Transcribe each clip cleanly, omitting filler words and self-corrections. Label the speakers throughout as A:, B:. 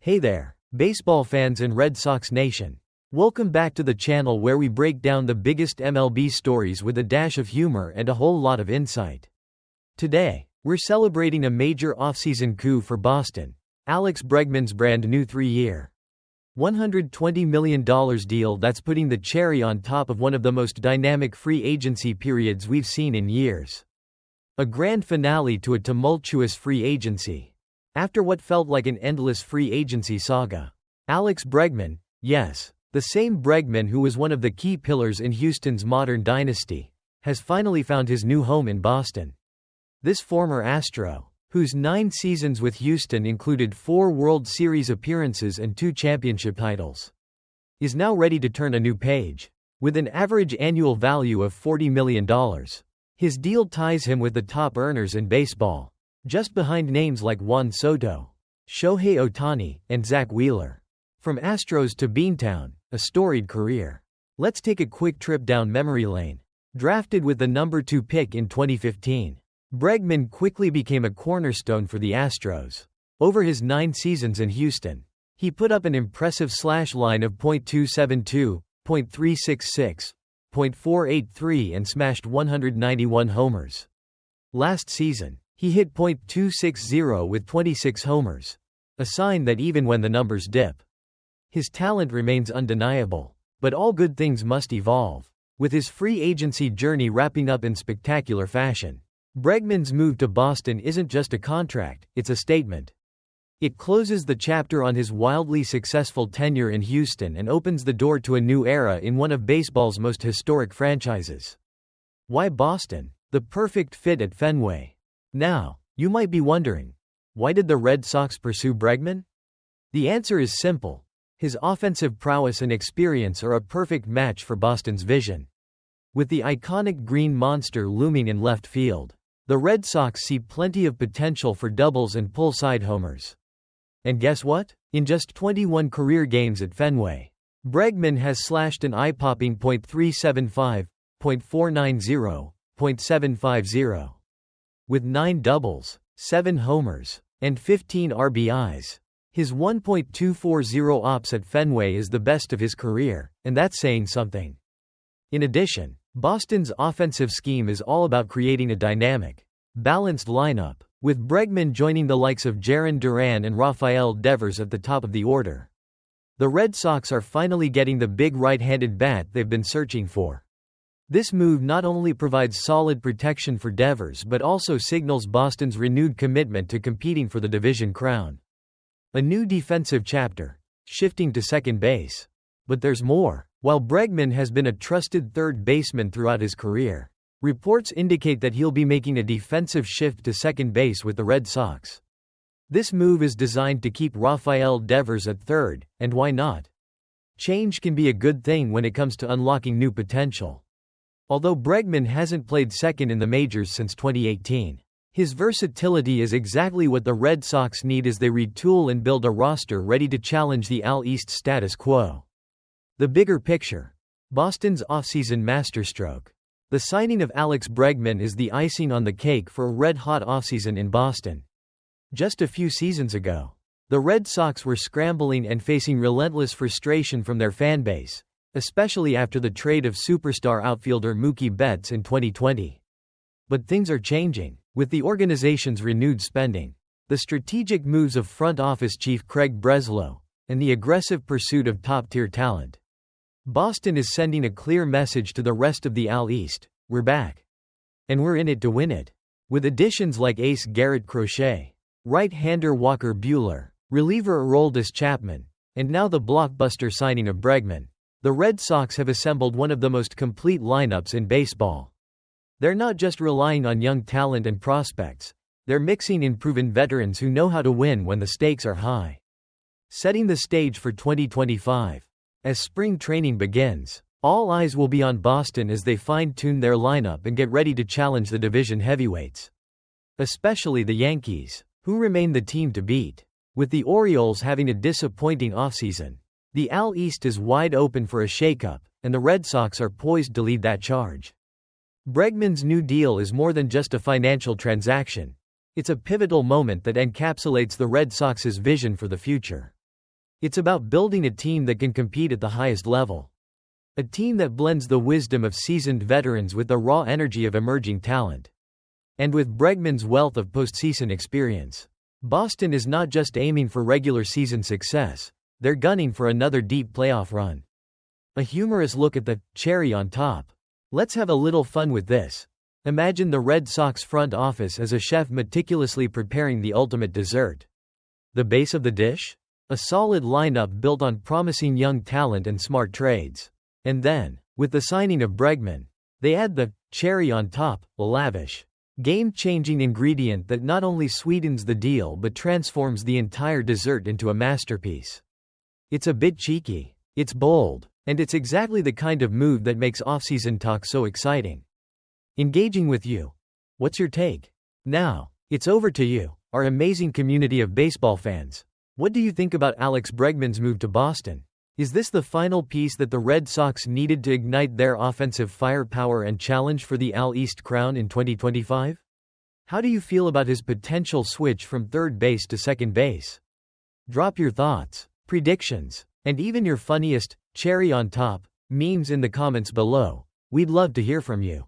A: Hey there, baseball fans and Red Sox Nation. Welcome back to the channel where we break down the biggest MLB stories with a dash of humor and a whole lot of insight. Today, we're celebrating a major offseason coup for Boston, Alex Bregman's brand new 3-year, $120 million deal that's putting the cherry on top of one of the most dynamic free agency periods we've seen in years. A grand finale to a tumultuous free agency. After what felt like an endless free agency saga, Alex Bregman, yes, the same Bregman who was one of the key pillars in Houston's modern dynasty, has finally found his new home in Boston. This former Astro, whose 9 seasons with Houston included 4 World Series appearances and 2 championship titles, is now ready to turn a new page. With an average annual value of $40 million, his deal ties him with the top earners in baseball, just behind names like Juan Soto, Shohei Ohtani, and Zach Wheeler. From Astros to Beantown, a storied career. Let's take a quick trip down memory lane. Drafted with the number 2 pick in 2015, Bregman quickly became a cornerstone for the Astros. Over his 9 seasons in Houston, he put up an impressive slash line of .272, .366, .483 and smashed 191 homers. Last season, he hit .260 with 26 homers, a sign that even when the numbers dip, his talent remains undeniable. But all good things must evolve. With his free agency journey wrapping up in spectacular fashion, Bregman's move to Boston isn't just a contract, it's a statement. It closes the chapter on his wildly successful tenure in Houston and opens the door to a new era in one of baseball's most historic franchises. Why Boston? The perfect fit at Fenway. Now, you might be wondering, why did the Red Sox pursue Bregman? The answer is simple. His offensive prowess and experience are a perfect match for Boston's vision. With the iconic green monster looming in left field, the Red Sox see plenty of potential for doubles and pull-side homers. And guess what? In just 21 career games at Fenway, Bregman has slashed an eye-popping .375, .490, .750. With 9 doubles, 7 homers, and 15 RBIs. His 1.240 OPS at Fenway is the best of his career, and that's saying something. In addition, Boston's offensive scheme is all about creating a dynamic, balanced lineup, with Bregman joining the likes of Jarren Duran and Rafael Devers at the top of the order. The Red Sox are finally getting the big right-handed bat they've been searching for. This move not only provides solid protection for Devers but also signals Boston's renewed commitment to competing for the division crown. A new defensive chapter, shifting to second base. But there's more. While Bregman has been a trusted third baseman throughout his career, reports indicate that he'll be making a defensive shift to second base with the Red Sox. This move is designed to keep Rafael Devers at third, and why not? Change can be a good thing when it comes to unlocking new potential. Although Bregman hasn't played second in the majors since 2018, his versatility is exactly what the Red Sox need as they retool and build a roster ready to challenge the AL East status quo. The bigger picture. Boston's offseason masterstroke. The signing of Alex Bregman is the icing on the cake for a red-hot offseason in Boston. Just a few seasons ago, the Red Sox were scrambling and facing relentless frustration from their fanbase, especially after the trade of superstar outfielder Mookie Betts in 2020. But things are changing. With the organization's renewed spending, the strategic moves of front office chief Craig Breslow, and the aggressive pursuit of top-tier talent, Boston is sending a clear message to the rest of the AL East: we're back. And we're in it to win it. With additions like ace Garrett Crochet, right-hander Walker Buehler, reliever Aroldis Chapman, and now the blockbuster signing of Bregman, the Red Sox have assembled one of the most complete lineups in baseball. They're not just relying on young talent and prospects, they're mixing in proven veterans who know how to win when the stakes are high. Setting the stage for 2025. As spring training begins, all eyes will be on Boston as they fine-tune their lineup and get ready to challenge the division heavyweights. Especially the Yankees, who remain the team to beat. With the Orioles having a disappointing offseason, the AL East is wide open for a shakeup, and the Red Sox are poised to lead that charge. Bregman's new deal is more than just a financial transaction. It's a pivotal moment that encapsulates the Red Sox's vision for the future. It's about building a team that can compete at the highest level. A team that blends the wisdom of seasoned veterans with the raw energy of emerging talent. And with Bregman's wealth of postseason experience, Boston is not just aiming for regular season success, they're gunning for another deep playoff run. A humorous look at the cherry on top. Let's have a little fun with this. Imagine the Red Sox front office as a chef meticulously preparing the ultimate dessert. The base of the dish? A solid lineup built on promising young talent and smart trades. And then, with the signing of Bregman, they add the cherry on top, a lavish, game-changing ingredient that not only sweetens the deal but transforms the entire dessert into a masterpiece. It's a bit cheeky, it's bold, and it's exactly the kind of move that makes offseason talk so exciting. Engaging with you. What's your take? Now, it's over to you, our amazing community of baseball fans. What do you think about Alex Bregman's move to Boston? Is this the final piece that the Red Sox needed to ignite their offensive firepower and challenge for the AL East crown in 2025? How do you feel about his potential switch from third base to second base? Drop your thoughts, predictions, and even your funniest, cherry on top, memes in the comments below. We'd love to hear from you.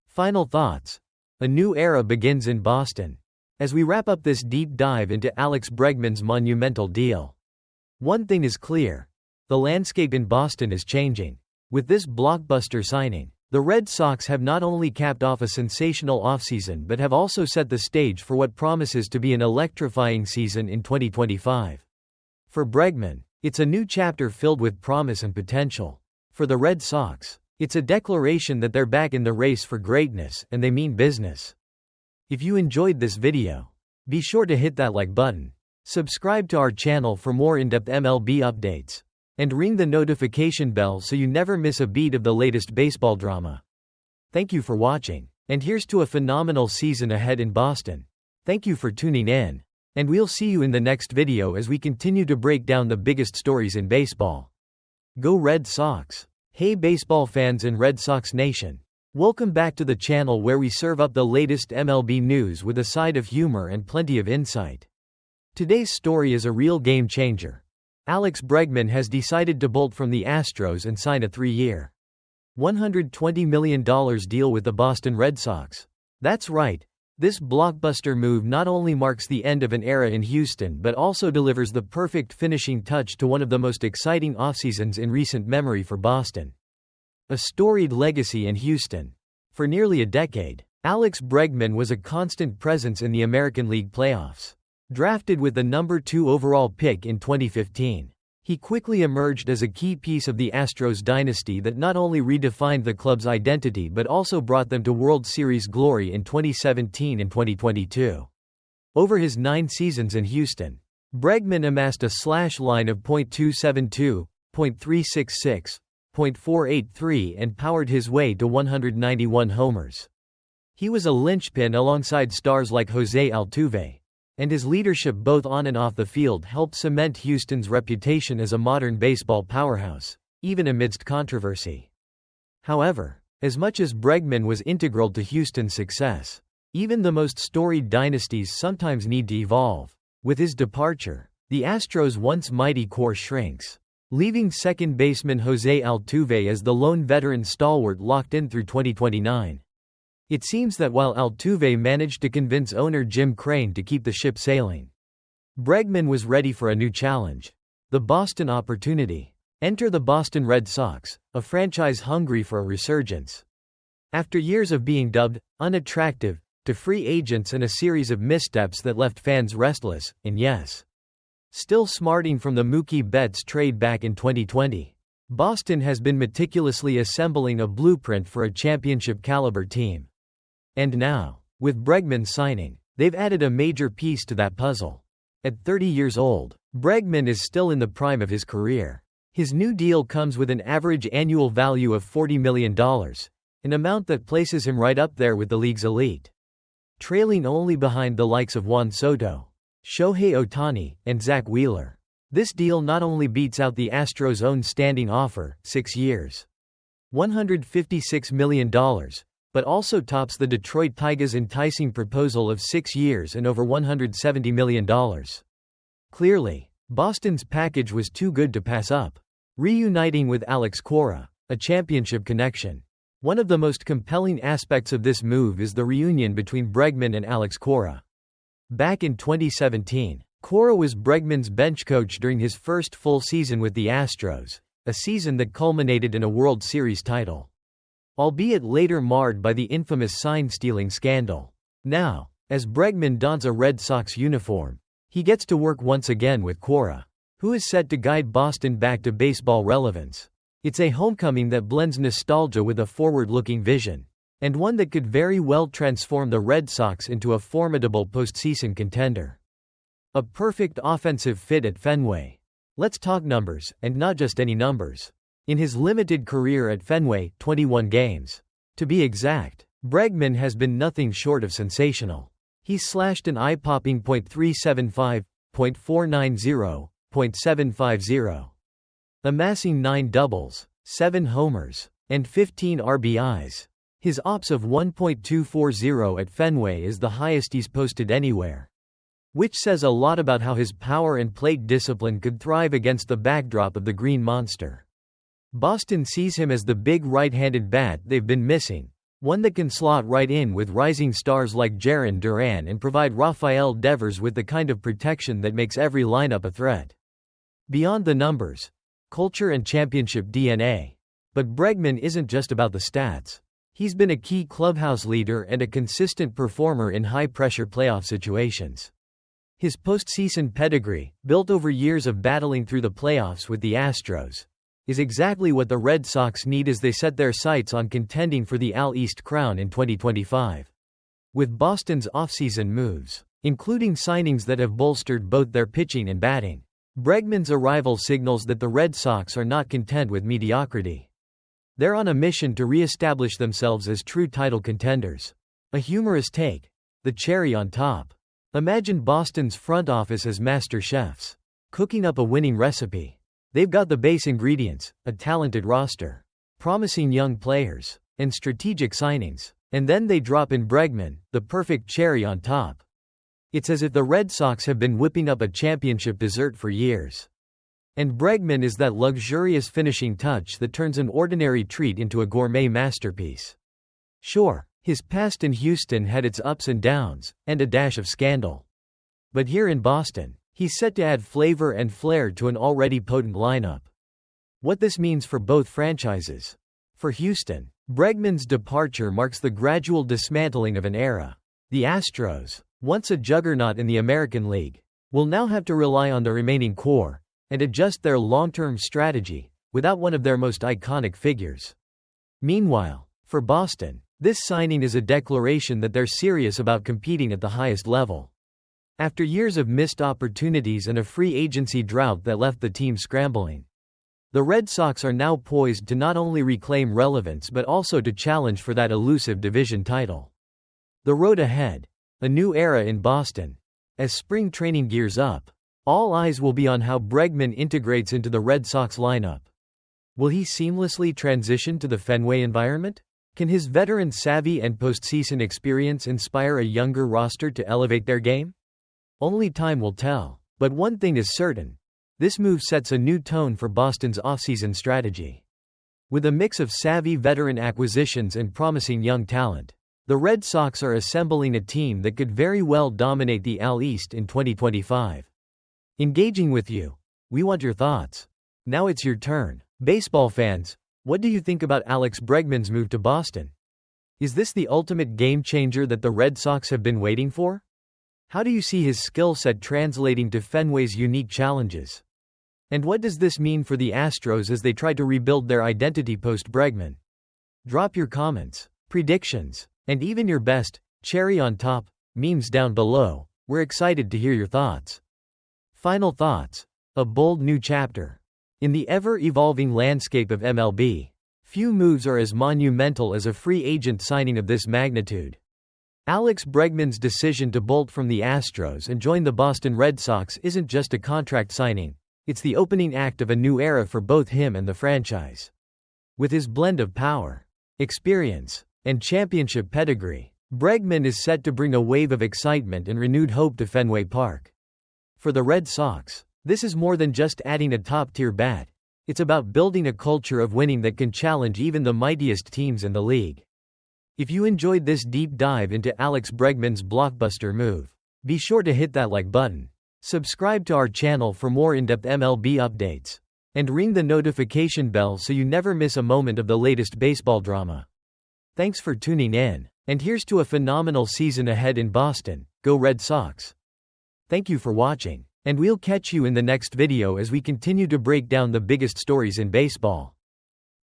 A: Final thoughts. A new era begins in Boston. As we wrap up this deep dive into Alex Bregman's monumental deal, one thing is clear. The landscape in Boston is changing. With this blockbuster signing, the Red Sox have not only capped off a sensational offseason but have also set the stage for what promises to be an electrifying season in 2025. For Bregman, it's a new chapter filled with promise and potential. For the Red Sox, it's a declaration that they're back in the race for greatness and they mean business. If you enjoyed this video, be sure to hit that like button, subscribe to our channel for more in-depth MLB updates, and ring the notification bell so you never miss a beat of the latest baseball drama. Thank you for watching, and here's to a phenomenal season ahead in Boston. Thank you for tuning in, and we'll see you in the next video as we continue to break down the biggest stories in baseball. Go Red Sox! Hey baseball fans and Red Sox Nation! Welcome back to the channel where we serve up the latest MLB news with a side of humor and plenty of insight. Today's story is a real game changer. Alex Bregman has decided to bolt from the Astros and sign a 3-year, $120 million deal with the Boston Red Sox. That's right, this blockbuster move not only marks the end of an era in Houston but also delivers the perfect finishing touch to one of the most exciting offseasons in recent memory for Boston. A storied legacy in Houston. For nearly a decade, Alex Bregman was a constant presence in the American League playoffs. Drafted with the number 2 overall pick in 2015, he quickly emerged as a key piece of the Astros dynasty that not only redefined the club's identity but also brought them to World Series glory in 2017 and 2022. Over his 9 seasons in Houston, Bregman amassed a slash line of .272, .366, .483 and powered his way to 191 homers. He was a linchpin alongside stars like Jose Altuve, and his leadership both on and off the field helped cement Houston's reputation as a modern baseball powerhouse, even amidst controversy. However, as much as Bregman was integral to Houston's success, even the most storied dynasties sometimes need to evolve. With his departure, the Astros' once mighty core shrinks, leaving second baseman Jose Altuve as the lone veteran stalwart locked in through 2029. It seems that while Altuve managed to convince owner Jim Crane to keep the ship sailing, Bregman was ready for a new challenge. The Boston opportunity. Enter the Boston Red Sox, a franchise hungry for a resurgence. After years of being dubbed unattractive to free agents and a series of missteps that left fans restless, and yes, still smarting from the Mookie Betts trade back in 2020, Boston has been meticulously assembling a blueprint for a championship-caliber team. And now, with Bregman signing, they've added a major piece to that puzzle. At 30 years old, Bregman is still in the prime of his career. His new deal comes with an average annual value of $40 million, an amount that places him right up there with the league's elite, trailing only behind the likes of Juan Soto, Shohei Ohtani, and Zach Wheeler. This deal not only beats out the Astros' own standing offer, 6 years, $156 million, but also tops the Detroit Tigers' enticing proposal of 6 years and over $170 million. Clearly, Boston's package was too good to pass up. Reuniting with Alex Cora, a championship connection. One of the most compelling aspects of this move is the reunion between Bregman and Alex Cora. Back in 2017, Cora was Bregman's bench coach during his first full season with the Astros, a season that culminated in a World Series title. Albeit later marred by the infamous sign-stealing scandal. Now, as Bregman dons a Red Sox uniform, he gets to work once again with Cora, who is set to guide Boston back to baseball relevance. It's a homecoming that blends nostalgia with a forward-looking vision, and one that could very well transform the Red Sox into a formidable postseason contender. A perfect offensive fit at Fenway. Let's talk numbers, and not just any numbers. In his limited career at Fenway, 21 games. To be exact, Bregman has been nothing short of sensational. He's slashed an eye-popping .375, .490, .750. Amassing 9 doubles, 7 homers, and 15 RBIs. His OPS of 1.240 at Fenway is the highest he's posted anywhere. Which says a lot about how his power and plate discipline could thrive against the backdrop of the Green Monster. Boston sees him as the big right-handed bat they've been missing, one that can slot right in with rising stars like Jarren Duran and provide Rafael Devers with the kind of protection that makes every lineup a threat. Beyond the numbers, culture and championship DNA. But Bregman isn't just about the stats. He's been a key clubhouse leader and a consistent performer in high-pressure playoff situations. His postseason pedigree, built over years of battling through the playoffs with the Astros, is exactly what the Red Sox need as they set their sights on contending for the AL East crown in 2025. With Boston's offseason moves, including signings that have bolstered both their pitching and batting, Bregman's arrival signals that the Red Sox are not content with mediocrity. They're on a mission to re-establish themselves as true title contenders. A humorous take. The cherry on top. Imagine Boston's front office as master chefs, cooking up a winning recipe. They've got the base ingredients, a talented roster, promising young players, and strategic signings, and then they drop in Bregman, the perfect cherry on top. It's as if the Red Sox have been whipping up a championship dessert for years. And Bregman is that luxurious finishing touch that turns an ordinary treat into a gourmet masterpiece. Sure, his past in Houston had its ups and downs, and a dash of scandal. But here in Boston, he's set to add flavor and flair to an already potent lineup. What this means for both franchises. For Houston, Bregman's departure marks the gradual dismantling of an era. The Astros, once a juggernaut in the American League, will now have to rely on the remaining core and adjust their long-term strategy without one of their most iconic figures. Meanwhile, for Boston, this signing is a declaration that they're serious about competing at the highest level. After years of missed opportunities and a free agency drought that left the team scrambling, the Red Sox are now poised to not only reclaim relevance but also to challenge for that elusive division title. The road ahead. A new era in Boston. As spring training gears up, all eyes will be on how Bregman integrates into the Red Sox lineup. Will he seamlessly transition to the Fenway environment? Can his veteran savvy and postseason experience inspire a younger roster to elevate their game? Only time will tell. But one thing is certain. This move sets a new tone for Boston's offseason strategy. With a mix of savvy veteran acquisitions and promising young talent, the Red Sox are assembling a team that could very well dominate the AL East in 2025. Engaging with you. We want your thoughts. Now it's your turn. Baseball fans, what do you think about Alex Bregman's move to Boston? Is this the ultimate game changer that the Red Sox have been waiting for? How do you see his skill set translating to Fenway's unique challenges? And what does this mean for the Astros as they try to rebuild their identity post-Bregman? Drop your comments, predictions, and even your best cherry on top memes down below. We're excited to hear your thoughts. Final thoughts. A bold new chapter. In the ever-evolving landscape of MLB, few moves are as monumental as a free agent signing of this magnitude. Alex Bregman's decision to bolt from the Astros and join the Boston Red Sox isn't just a contract signing, it's the opening act of a new era for both him and the franchise. With his blend of power, experience, and championship pedigree, Bregman is set to bring a wave of excitement and renewed hope to Fenway Park. For the Red Sox, This is more than just adding a top-tier bat. It's about building a culture of winning that can challenge even the mightiest teams in the league. If you enjoyed this deep dive into Alex Bregman's blockbuster move, be sure to hit that like button. Subscribe to our channel for more in-depth MLB updates. And ring the notification bell so you never miss a moment of the latest baseball drama. Thanks for tuning in. And here's to a phenomenal season ahead in Boston. Go Red Sox! Thank you for watching. And we'll catch you in the next video as we continue to break down the biggest stories in baseball.